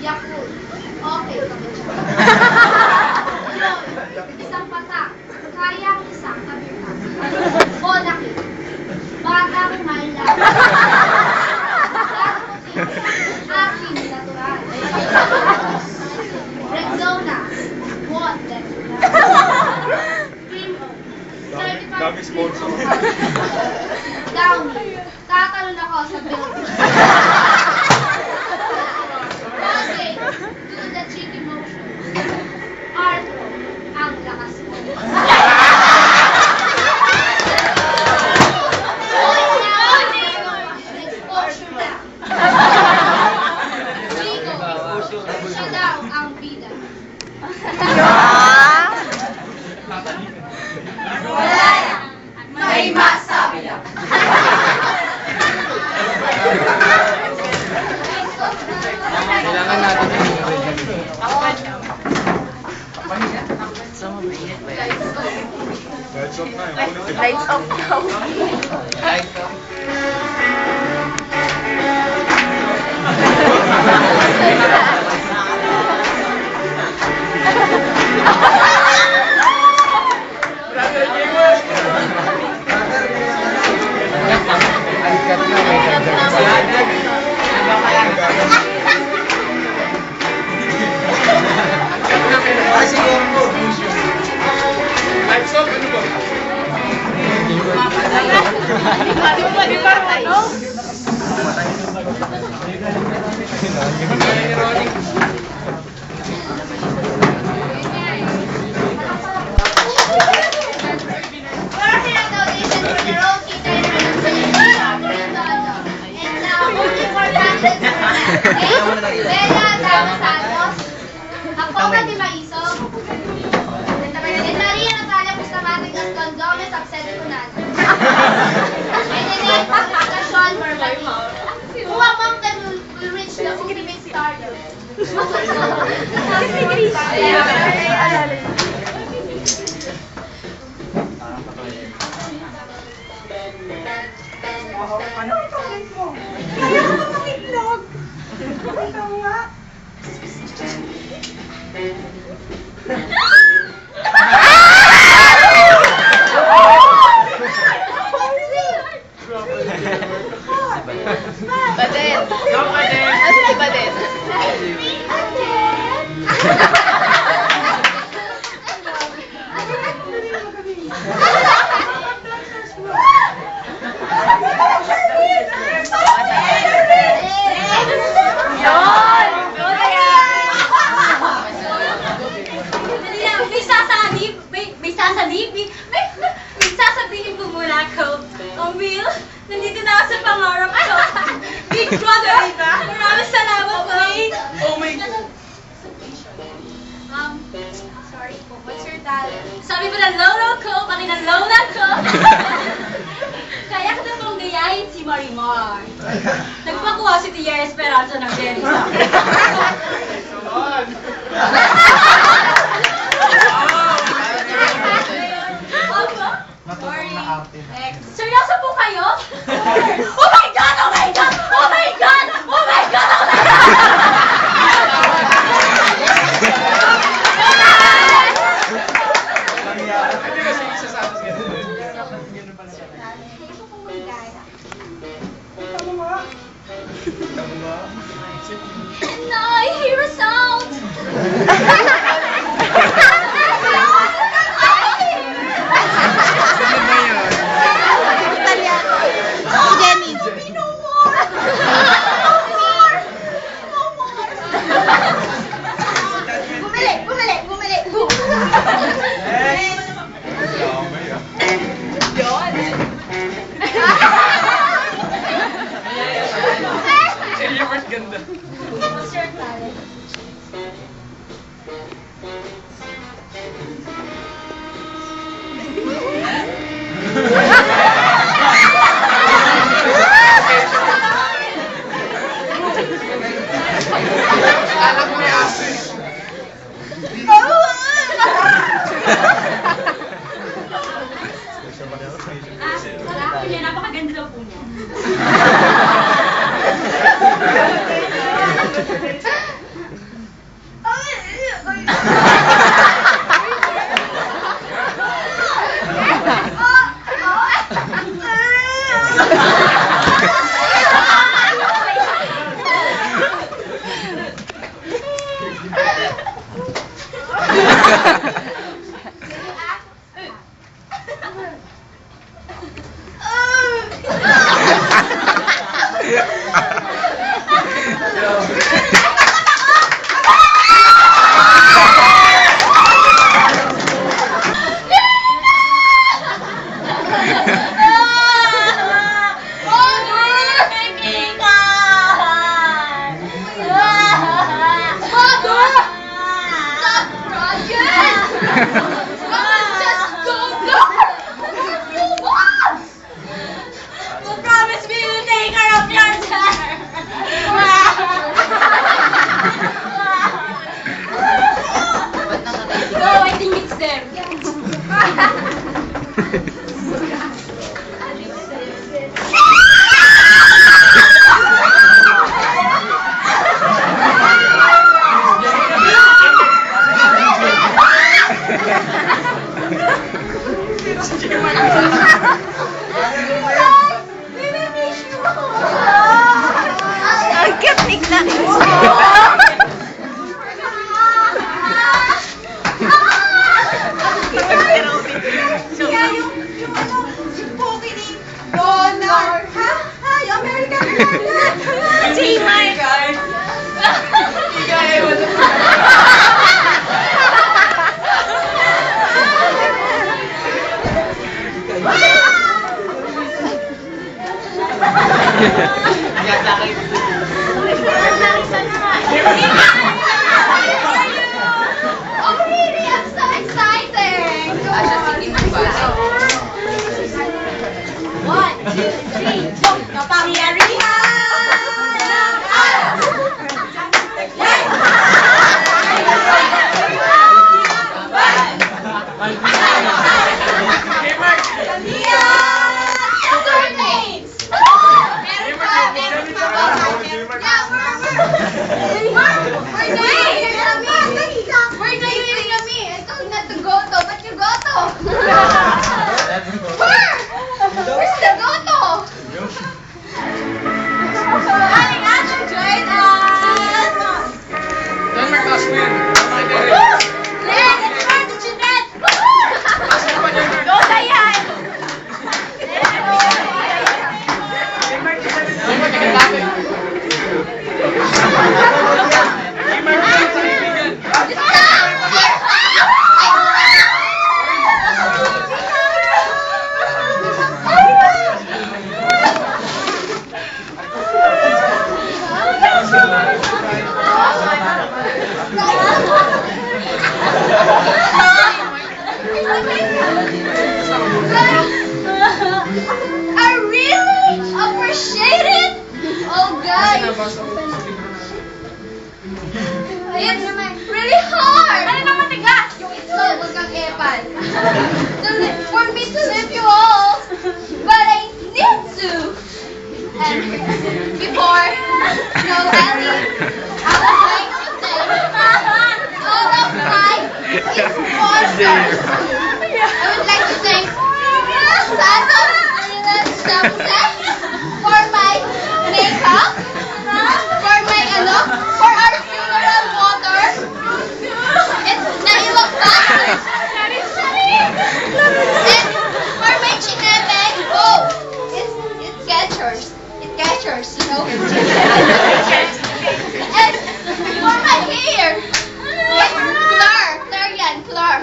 Yakult. Okay, kapit siya. Isang patak. Kaya ang isang kabitak. Bonakit. Batang may lakas. Aking natural. Rexona. What natural. Primo. Dami sponsor. Downy. Tatalon ako sa building. Okay. Do the cheeky motion. Arthro. Ang lakas mo. Exposure na. Chico. Siya daw ang bida. Wala na. May masabi lang. Kailangan natin yung original. Sa mamainit ba yan? Lights off na. Lights off daw. Lights off. Alikat na, may Lights off, ano ba? Di ba ano? Bella Santos. Ako ka di maisog. En Maria Natalia Bustamante Condones Absetunan. Enene Pagkakasyon Who among them will reach the ultimate stardom? Ano ang tawag mo? Kaya ka makitlog. Ikaw nga. Baden! Go, Baden! Si Baden! May sasabihin po muna ako. Ang Will, nandito na ako sa pangarap ko. Big Brother, maraming salamat po. Oh my God! Sorry po, what's your talent? Sabi pa ng lolo ko, pati ng lola ko. Kaya ko na pong gayahin si Marimar. Nagpakuha si Tia Esperanza ng Jenny sa akin. Seryoso po kayo? Oh my God! Oh my God! Oh my God! Oh my God! Oh my God! Hindi kasi isa sa atin ganun. Gusto kong magaya. Ano nga? Tama ba? And I hear a sound! Sino ba yun? Italiano. Si Jenny. No more! No more! No more! Bumili! Bumili! Bumili! Next! Dami ah. Area first ganda. What's your talent? Alam mo yung aso eh. Wala niya, napakaganda daw po niya. Guys! nabasa ko sa libro na. It's really hard! Ano na matigas? Yung itlog, wag kang epal. For me to leave you all, but I need to. And before, no, Ellie, I would like to say, all of mine is monsters. I would like to thank Santos Samset for my makeup, for my for our funeral water. It's nailok pa. And for my chinebeng, oh, it catchers. It catchers, you know. And for my hair, it's Fleur yan, Fleur.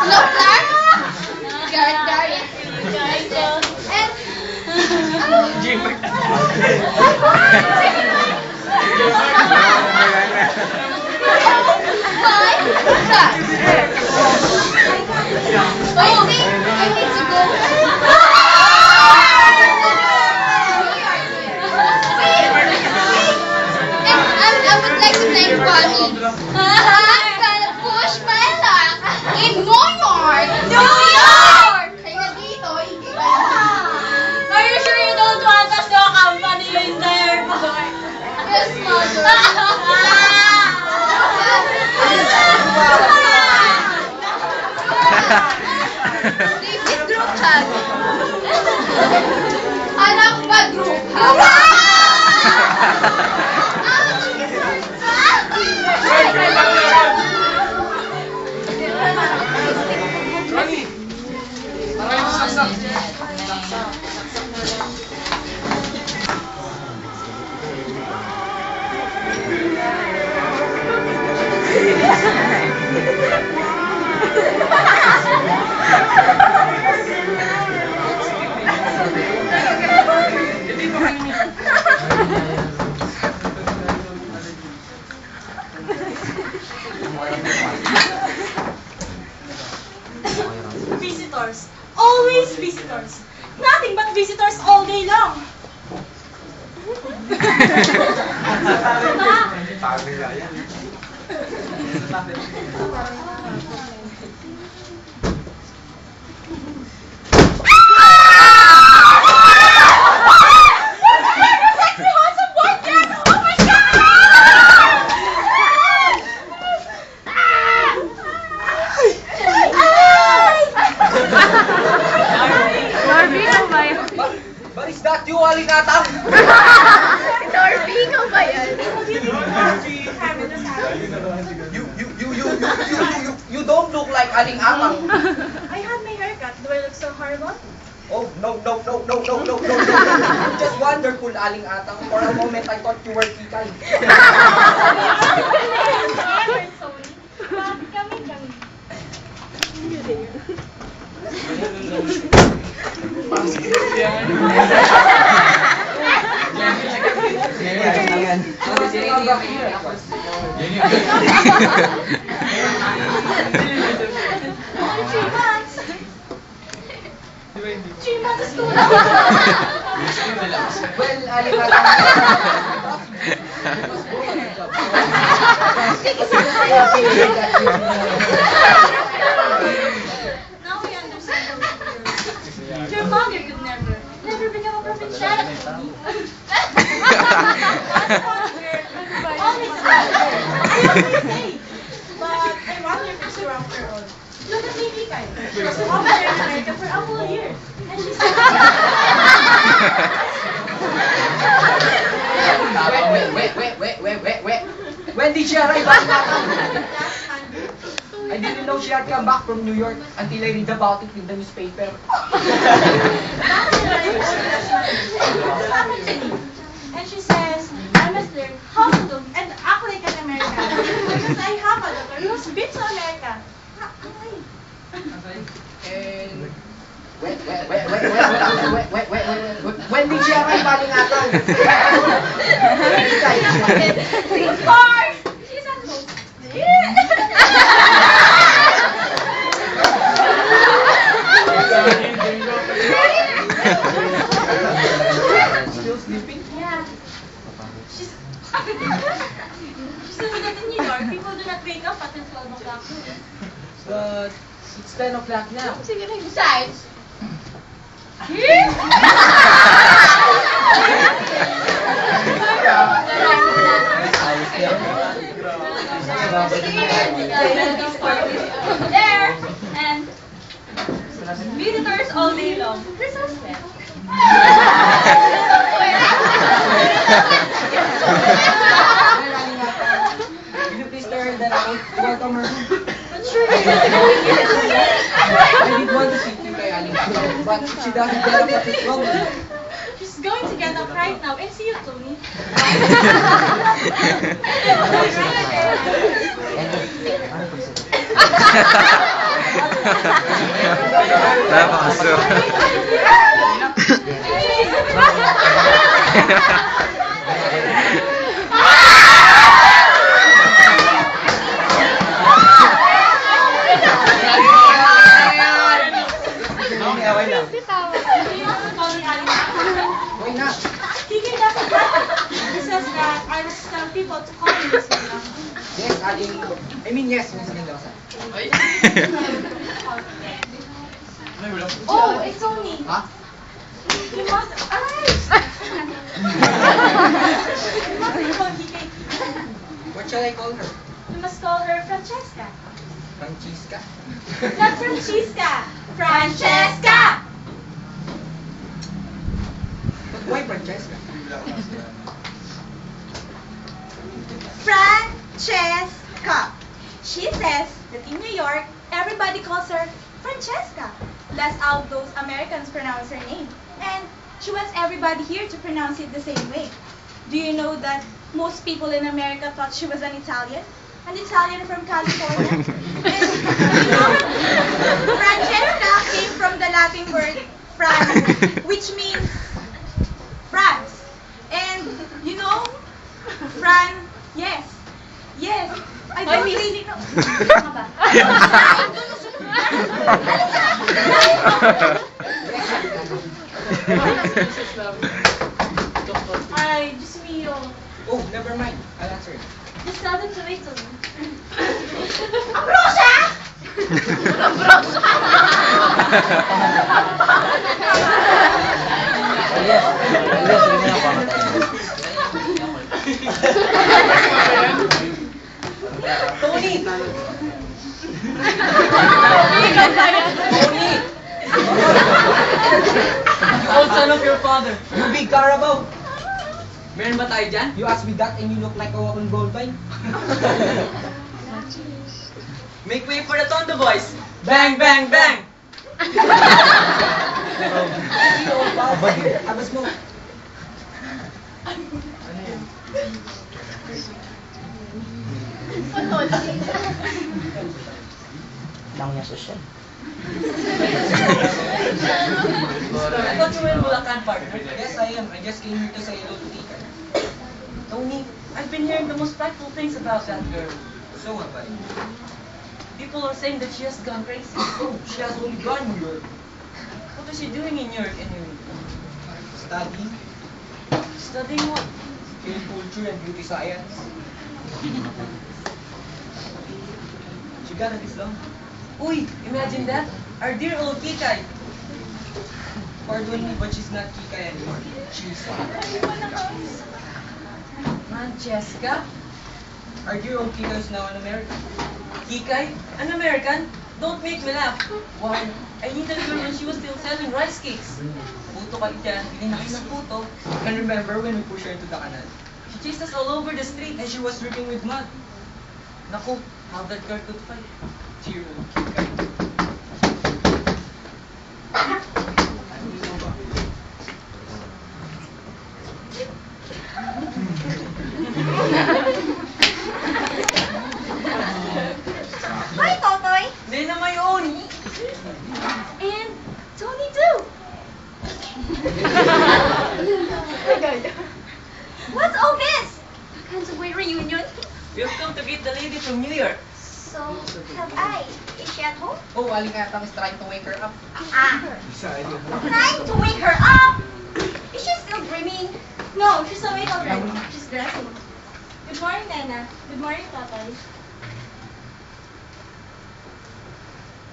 No, Fleur? Darian. And, I need to go. And I would like to thank Bonnie. I'm gonna push my luck in New York. New York! Kaya dito, hindi ka. Are you sure you don't want us to accompany you in the airport? Yes, mother. David group hug. Anak ba group hug? Ronnie! Parang yung saksak. Hindi pa kayo. Visitors. Always visitors. Nothing but visitors all day long. But is that you, Alinatang? Norbigo ba yan? You don't look like Aling-Atang. I had my haircut. Do I look so horrible? Oh, no. Just wonderful, Aling-Atang. For a moment, I thought you were Kikay. Kami. Three months to Well, Aling-Atang. Now we understand. Your mother could never become a provinciality. Always But I wonder if it's true after all. Look at Baby Kai. She was over there in America for a whole year. And she's Wait. When did she arrive, Aling-Atang? I didn't know she had come back from New York until I read about it in the newspaper. And she says, I must learn how to do and act like an American. Because I have a daughter who's been to America. And when did she arrive, Aling-Atang? Before! She's at home. Still sleeping? Yeah. York, people do not wake up until 12 o'clock noon. But it's 10 o'clock now. Besides, There, and visitors all day long. Christmas left. Will you please tell her that I will welcome her? but surely I did want to see you kay Aling Kakao, but she doesn't get up at this moment. She's going to get up right now and see you, Tony. Okay lang. Why not? Kiki doesn't like it. He says that I must tell people to call me Miss Mendoza. Yes, Aling... yes, Miss Mendoza. Oh, it's Tony. Ha? You must arise. You must call Kiki. What shall I call her? You must call her Francesca. Francisca? Not Francesca. Francesca. But why Francesca? Francesca. She says that in New York, everybody calls her Francesca. That's how those Americans pronounce her name. And she wants everybody here to pronounce it the same way. Do you know that most people in America thought she was an Italian? An Italian from California? And you know, Francesca came from the Latin word France, which means France. And you know, yes, I don't really know. Ano ba? Ay, Diyos mio. Oh, never mind. I'll answer it. Just tell them to wait till me. Tony! You old son of your father. You big Carabao! Meron ba tayo dyan? You asked me that and you look like a walking gold mine. Make way for the Tondo boys. Bang, bang, bang. Sige, old pal. Abas mo. Lang niya social. I thought you were in Bulacan, partner. Yes, I am. I just came here to say hello to Tika. Tony, I've been hearing the most frightful things about that girl. So what, buddy? People are saying that she has gone crazy. Oh, she has only gone New York. What is she doing in New York anyway? Studying Studying what? film culture and beauty science. She got a diploma. Uy, imagine that. Our dear old Kikay. Pardon me, but she's not Kika anymore. She's Francesca? our dear old Kika is now an American. Kikay? An American? Don't make me laugh. Why? I knew that girl when she was still selling rice cakes. Puto kayo dyan. Bili na kayo ng puto. And remember when we pushed her into the canal? She chased us all over the street. And she was dripping with mud. Naku, how that girl could fight. Dear old Kika. Hi, Totoy. Hindi na may own. And Tony too. What's all this? Can't-away reunion. We've come to greet the lady from New York. So, have I. Is she at home? Oh, Aling Atang is trying to wake her up. Trying to wake her up. Is she still dreaming? No, she's awake already. She's dressing. Good morning, Nena. Good morning, Tatay.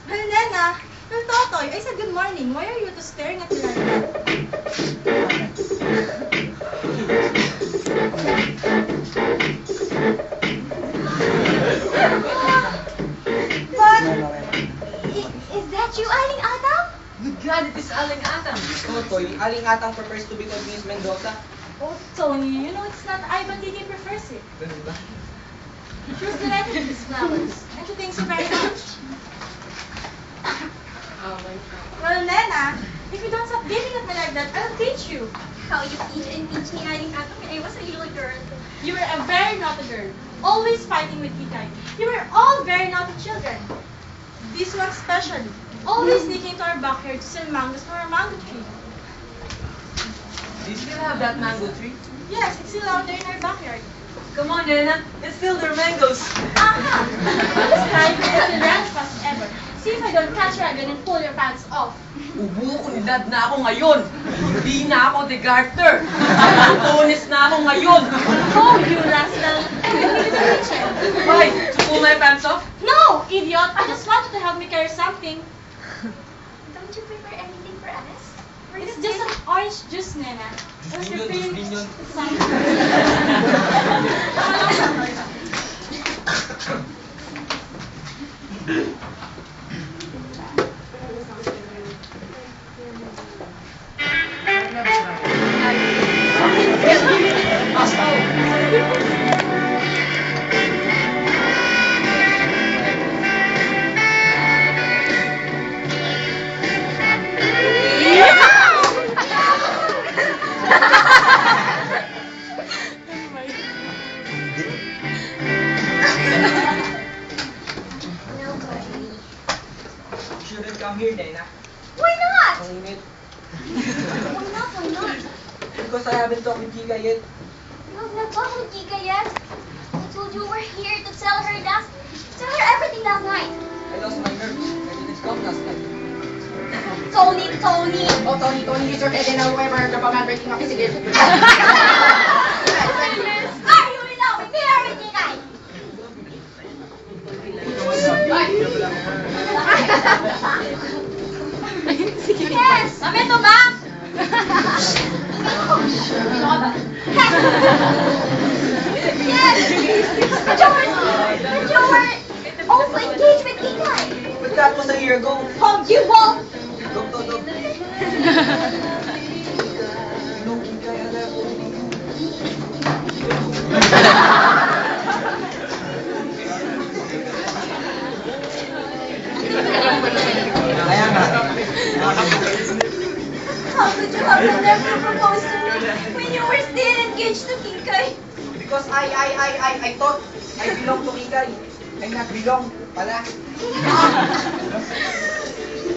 Well, Nena, well, Totoy, I said good morning. Why are you two staring at me like that? But, is that you, Aling Atam? Good God, it is Aling Atam. Totoy, Aling Atang prefers to be called Miss Mendoza. Oh, Tony, you know it's not I, but Kiki prefers it. Ganun ba? She was delighted with these flowers, and she thanks you very much. Oh my God. Well, Nena, if you don't stop gaping at me like that, I'll teach you. How you teach and teach me, Aling Atam, when I was a little girl. You were a very naughty girl, always fighting with Kikay. You were all very naughty children. This one especially, always sneaking into our backyard to steal mangoes from our mango tree. Do you still have that mango tree? Yes, it's still out there in our backyard. Come on, Nena. Let's steal their mangoes. Aha! This time, it will run as fast as ever. See if I don't catch you again and pull your pants off. Ubuunlad na ako ngayon. Hindi na ako the garter. Tunis na ako ngayon. Oh, you rascal! Take me to the kitchen. Why? To pull my pants off? No, idiot! I just want you to help me carry something. Don't you prepare anything for us? For It's the just an orange juice, Nena. I was Minion, preparing minion. something. You shouldn't come here, Nena. Why not? Ang init. Why not? Why not? Because I haven't talked with Kika yet. You have not talked with Kika yet. I told you we're here to tell her everything last night. I lost my nerves. I didn't come last night. Tony. Oh, Tony, is your head in however the man breaking up his engagement? Are you in love with me or with Kika? Yes! Kami to, ma! Yes! But you were also engaged with Kika. But that was a year ago. Oh, you won't! Dog. You know, Kika, I love you. Kaya nga. How could you have never proposed to me when you were still engaged to Kikay? Because I thought I belong to Kikay. I not belong pala.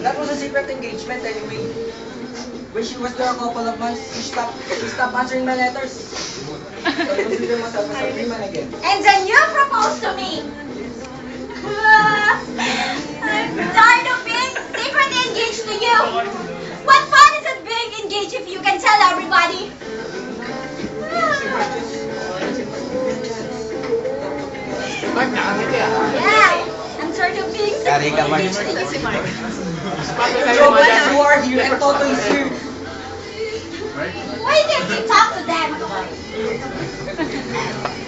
That was a secret engagement anyway. When she was there a couple of months, she stopped answering my letters. So I consider myself as a free man again. And then you proposed to me! I'm tired of being secretly engaged to you! What fun is it being engaged if you can tell everybody? Yeah, I'm tired of being secretly engaged to you. So you are here and Toto is here. Why can't you talk to them?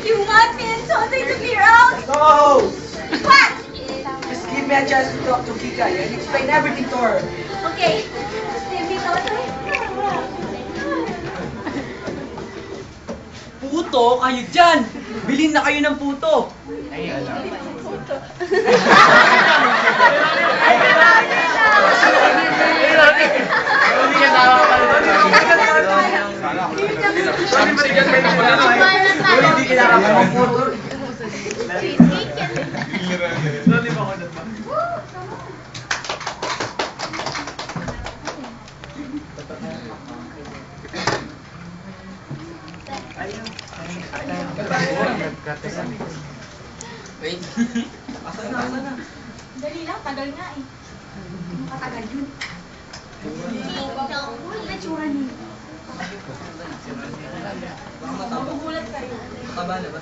You want me and Toto to be around? No! What? Just give me a chance to talk to Kikay and explain everything to her. Okay, just leave me Toto. Puto, kayo dyan! Bilhin na kayo ng puto! Hindi ka Hindi kinakapal ng puto. Wait. Asan na? Dali lang, tagal nga eh. Makatagal yun. Ano na tsura niyo? Baka mataba. Magugulat kayo. Mataba na ba?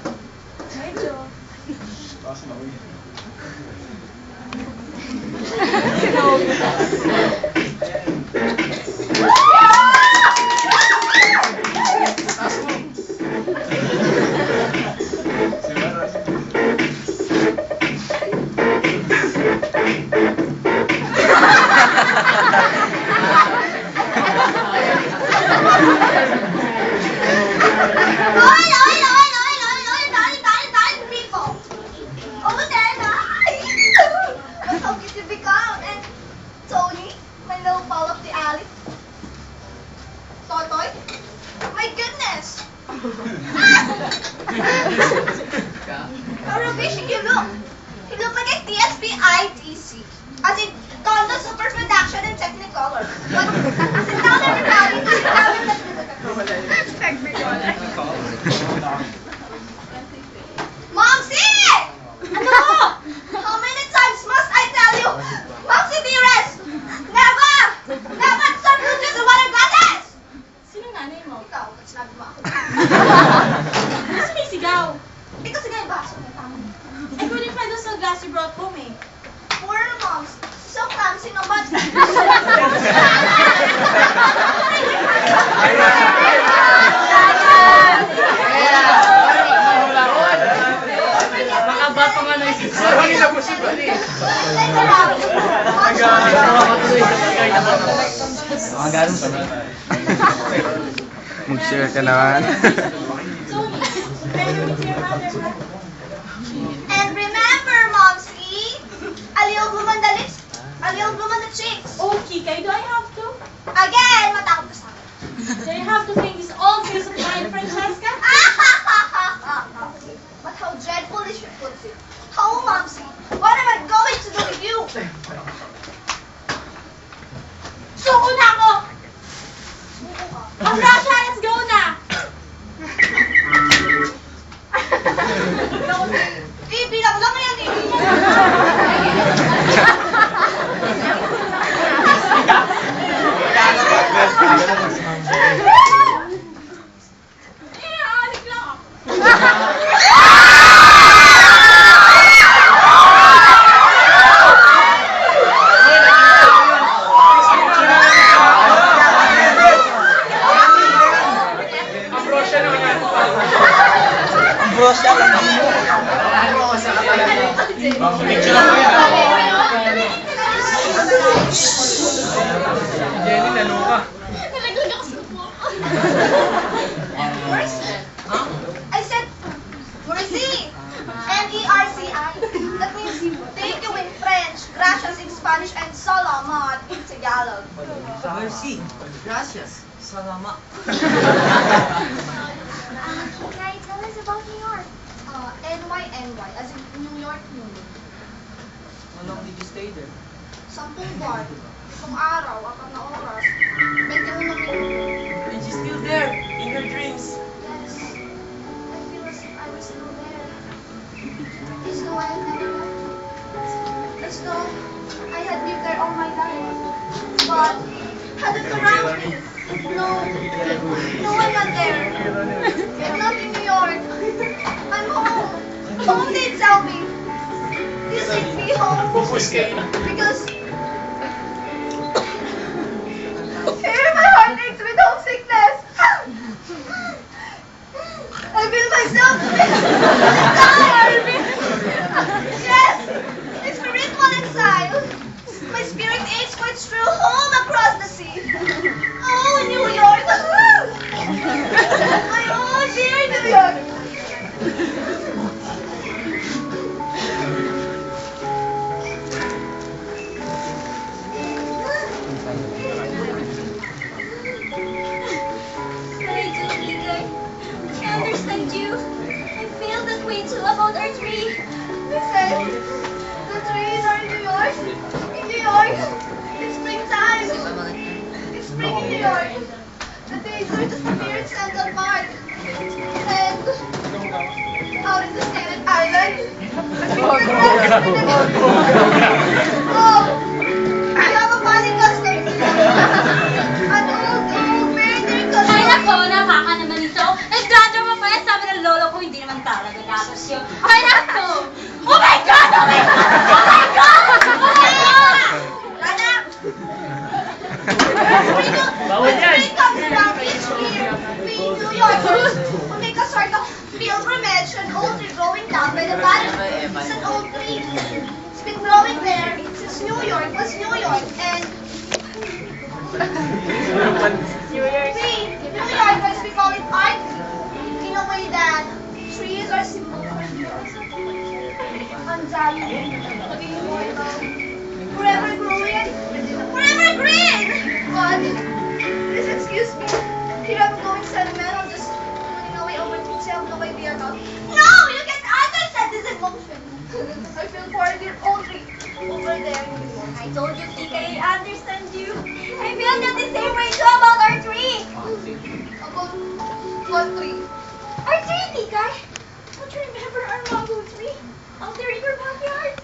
Medyo. Tapos na uwi. Taas mo. Si Maras. Darling people! Over there, that's how cute you become. And Tony, my little ball of the alley. Totoy, my goodness! How ravishing you look! You look like a TSP ITC. As in, Tondo Super Production and Technicolor. But, sit down everybody. Sit down. Technicolor. Momsy! Ano? How many times must I tell you? Momsy dearest! Never! Never stop losing the water goddess! Sino nanay mo? Ikaw, ba't sinabi mo ako? Ano sumisigaw? Ikaw sige, baso na tama. I couldn't find those glass you brought home eh. Poor moms, so clumsy naman. Makabato nga na isip Sir, hangin na po si Bali. Mga ganun sa Mag-share ka naman. Tony, remember me to your mother, right? And remember, Momsy, a little bloom on the lips, a little bloom on the cheeks. Oh, Kikay, do I have to? Again, matakot ka sa akin. Do I have to thank this old face of mine, Francesca? But how dreadfully she puts it. Oh, Momsy, what am I going to do with you? Suko na ako! Buko ka. Oh, Rasha, let's go na! Ibilang lang yan eh. Alik lang ako. Ambrosya naman yan. Ambrosya lang din mo. Picture ako yan. Jenny, naluka. Nalaglag ako sa upo. Mercy. I said, Mercy. M-E-R-C-I. That means thank you in French, gracias in Spanish, and salamat in Tagalog. Mercy. Gracias. Salamat. Can I tell us about New York? NY, as in New York, New York. How long did you stay there? 10 buwan, 10 araw, 4 na oras, 21 minuto. And she's still there, in her dreams. Yes, I feel as if I was still there. As though I had never left. As though I had lived there all my life. But had it around me. No, I'm not there. I'm not in New York. I'm home. Home, they tell me. This takes me home. Because here my heart aches with homesickness. I feel myself tired. Yes, it's spiritual exile. My spirit aches for its true home across the sea. Oh, New York. My own dear New York. But I do, Igor. I understand you. I feel that way too about our tree. Listen, the trees are in New York. In New York, it's springtime. It's spring in New York. The days are just appeared Central Park. And out in the Staten Island. Oh, I have a funny custom. An old, very custom. Ay nako, napaka naman ito. Nagdradrama pa yan, sabi ng lolo ko, hindi naman talaga tapos yun. New York was New York, and New York. see, New Yorkers, we call it art in a way that trees are symbol for undying, immortal, forever growing, forever green. But please excuse me, here I'm going sentimental, just running away over things I have no idea about. No, you can't understand this emotion. I feel for a dear old tree over there. I told you, Tika, I understand you. I feel that the same way too about our tree. About what tree? Our tree, Tika. Don't you remember our mango tree out there in your backyard?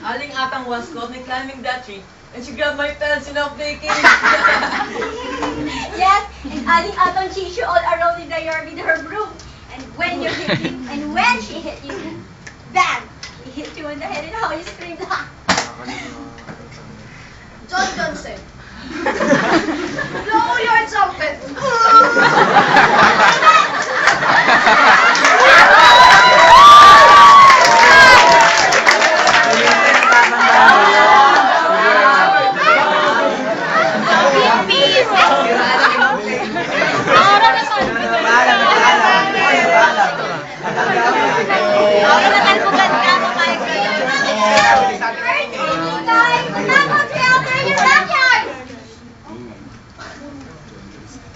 Aling Atang once caught me climbing that tree, and she grabbed my pencil off baking. Yes, and Aling Atong chased you all around in the yard with her broom. And when you hit you, and when she hit you, bam! He hit you on the head and how you screamed, ha! John Johnson. Blow your trumpet.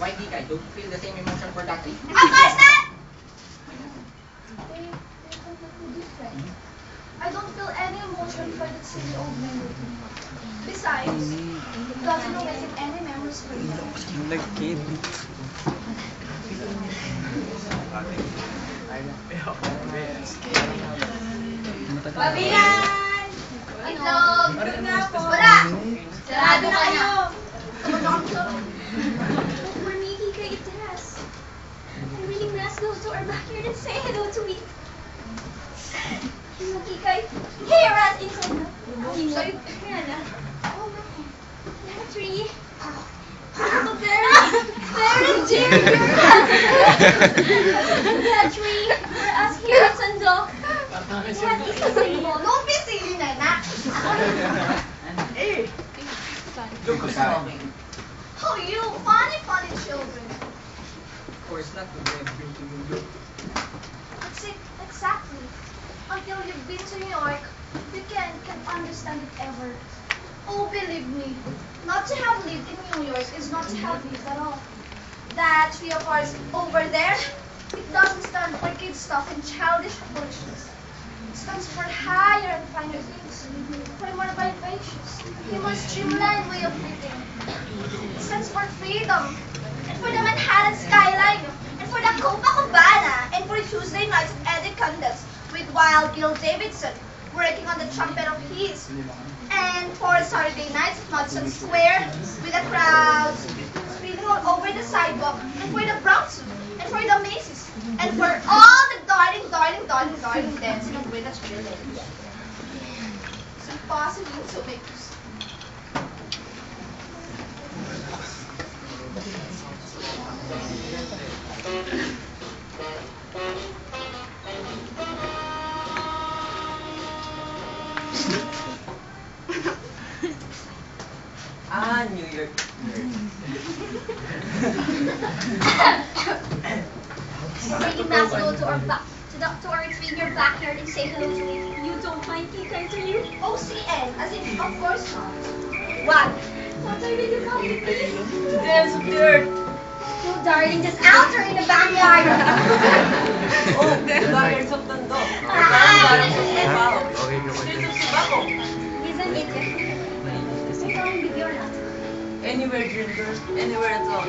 Why, Tika? Don't you feel the same emotion for that tree? Of course not! They completely different. I don't feel any emotion for that silly old memory. Besides, it doesn't awaken any memories for me. Pabilan! Itlog! Wala! Sarado na kayo! For me, Tika, it does. I really must go to our backyard and say hello to it. Tika, hear us inside the Sorry. that tree. Oh, very dear that tree for us here in Sandok. What is the symbol? Don't be silly, Nana. Look who's talking. Oh, you funny children. Of course not. That's it, exactly. Until you've been to New York, you can't understand it ever. Oh, believe me, not to have lived in New York is not to have lived at all. That tree of ours over there, it doesn't stand for kid stuff and childish foolishness. It stands for higher and finer things, for a more vivacious, a more streamlined way of living. It stands for freedom, and for the Manhattan skyline, and for the Copacabana, and for Tuesday nights at Eddie Candace with Wild Bill Davidson working on the trumpet of his, and for Saturday nights at Madison Square with the crowds spreading all over the sidewalk, and for the Bronx Zoo, and for the Macy's, and for all the darling dancing of Greenwich Village. It's impossible to make you see. New York. Really must go to our tree in your backyard and say hello to it. You don't mind, Tika, do you? OCN, as in, of course not. What? What are you about to be? Dance of the earth. No, darling, just out there in the backyard. Oh, backyards of Tondo. Streets of Subaco. Isn't it? Ikaw ang bigyan natin. Anywhere, dream girl. Anywhere at all.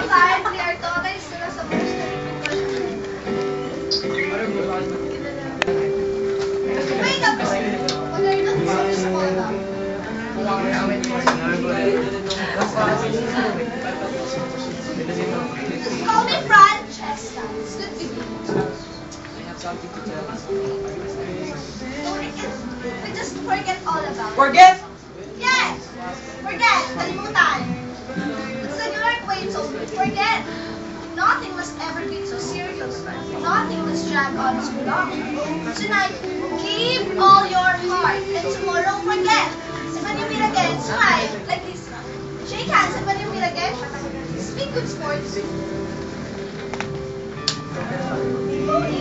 Apparently, our Toga is still supposed to be question. Wait a minute. What are you looking for about? Call me Francesca. It's good to meet you. something to tell us. Tony, we just forget all about it. Forget! Yes! Forget! Kalimutan! It's a New York way, so forget! Nothing must ever be so serious. Nothing must drag on too long. Tonight, give all your heart, and tomorrow forget. And when you meet again, smile like this. Shake hands, and when you meet again, speak good sports. Tony,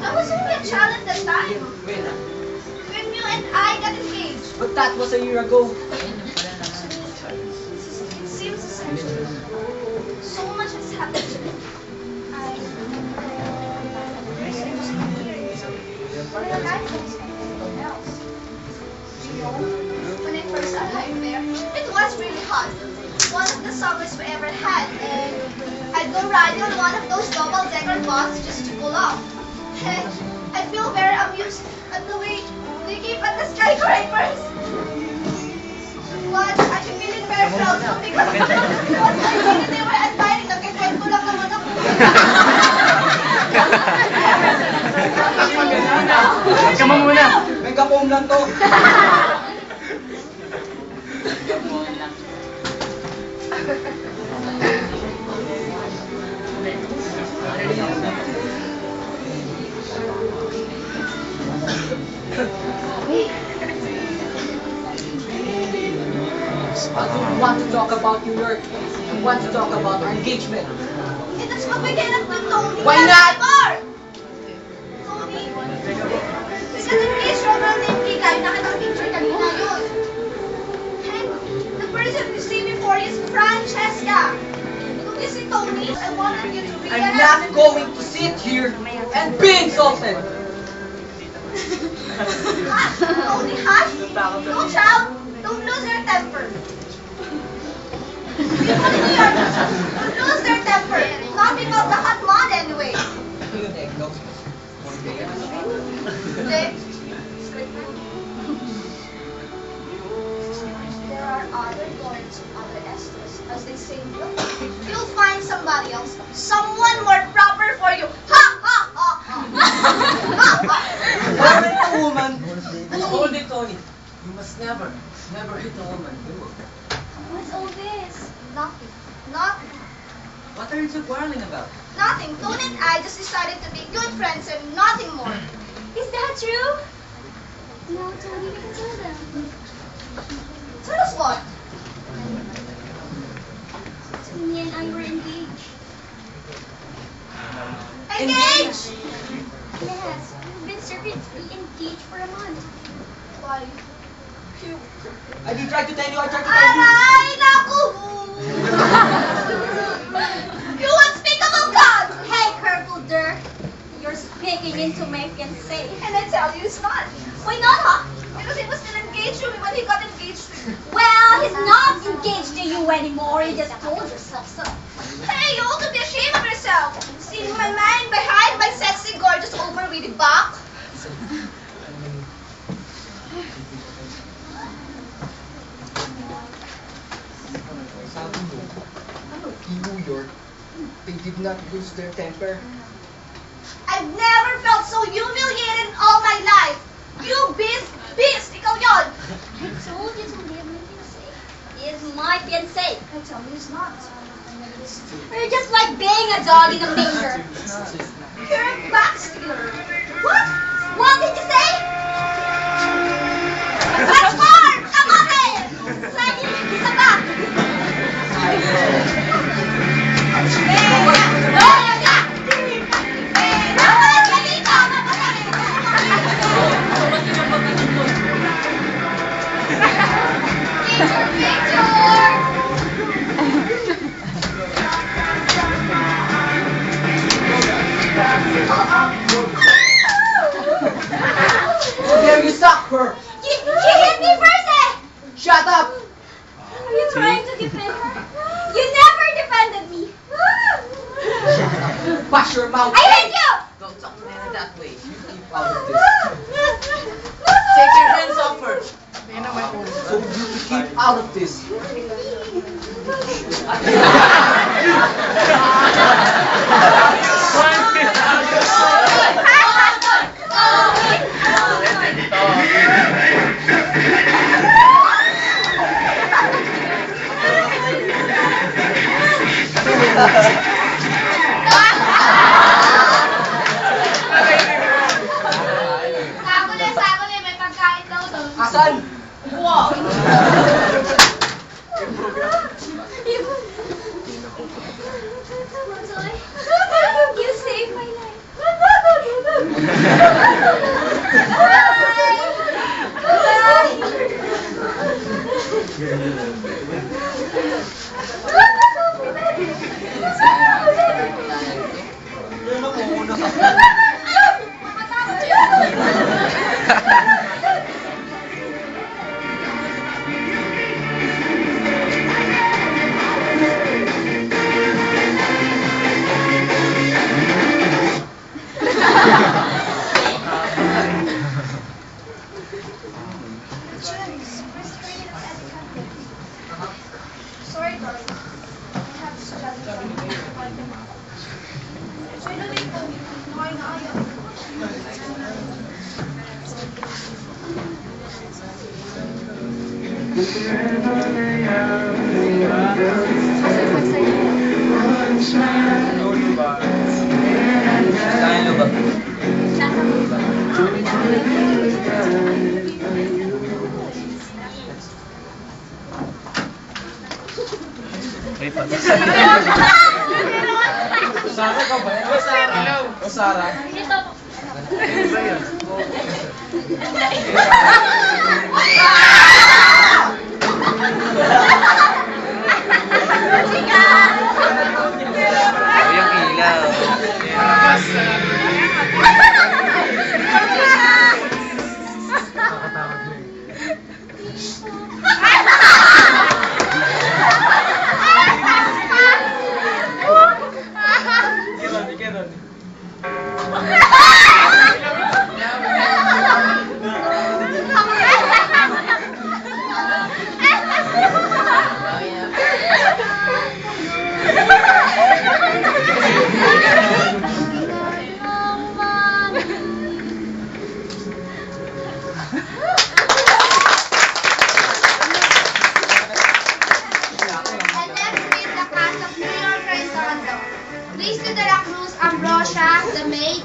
I was only a child at that time. When you and I got engaged. But that was a year ago. It seems essential. So much has happened to me. I just realized there was something else. You know, when I first arrived there, it was really hot. One of the summers we ever had, and I'd go riding on one of those double-decker buses just to cool off. And I feel very amused at the way they keep at the skyscrapers. But I'm feeling very proud now because I think they were admiring the kikwento lang naman ako. Ka mo muna. Mega foam lang to. I don't want to talk about New York. I want to talk about our engagement. Eh, that's what we cannot do, Tony. Why not? Tony, we got engaged from our name Kika. Yung nakita ko picture kanina yun. And the person you see before is Francesca. Kung you see Tony, I wanted you to realize. I'm not going to sit here and be insulted. Hush, Tony, hush. Don't shout. Don't lose your temper. People in New York would lose their temper. Not because the hot mud anyway. Yun, Eggo. There are other Lords and other Esthers, as they say. You'll find somebody else, someone more proper for you. Ha ha ha ha. Ha ha. Married a woman. Hold it, Tony. You must never hit a woman. What's all this? Nothing. Nothing. What are you two quarreling about? Nothing. Tony and I just decided to be good friends and nothing more. Is that true? No, Tony, we can tell them. Tell us what? Tony and I were engaged. Engaged? Yes. We've been secretly engaged for a month. Why? You. I did try to tell you, I tried to tell you. Aray, naku! You unspeakable God! Hey, Colonel Dirk, you're speaking into my fiancé. And I tell you, it's not. Why not, huh? Because he was still engaged to me when he got engaged to you. Well, he's not engaged to you anymore. You just told yourself so. Hey, you ought to be ashamed of yourself. Seeing my man behind my sexy, gorgeous, overweighted back. Sabi mo, in New York, they did not lose their temper. I've never felt so humiliated in all my life. You beast, ikaw yon. I told you to leave my fiancé. He is my fiancé. I tell you, it's not. You're just like being a dog in a manger. You're a backstealer. What? What did you say? What's more? Come on in. Slide in, isa pa. There you suck her! He hit me first, eh? Shut up! Are you trying to defend her? You never defended me. Wash your mouth! I hate you! Don't talk to Nana that way. Keep out of this. Take your hands off her. So you keep out of this. One fifth out of Sorry, darling. I have to study. Soy na dito. Nakaya. Kaya lubak. Sarah ka ba? O Sarah? O Sarah? Ano ba yun? Yung ilaw. And next is the cast of New Yorker Encanto. Grace de la Cruz, Ambrosia, the maid,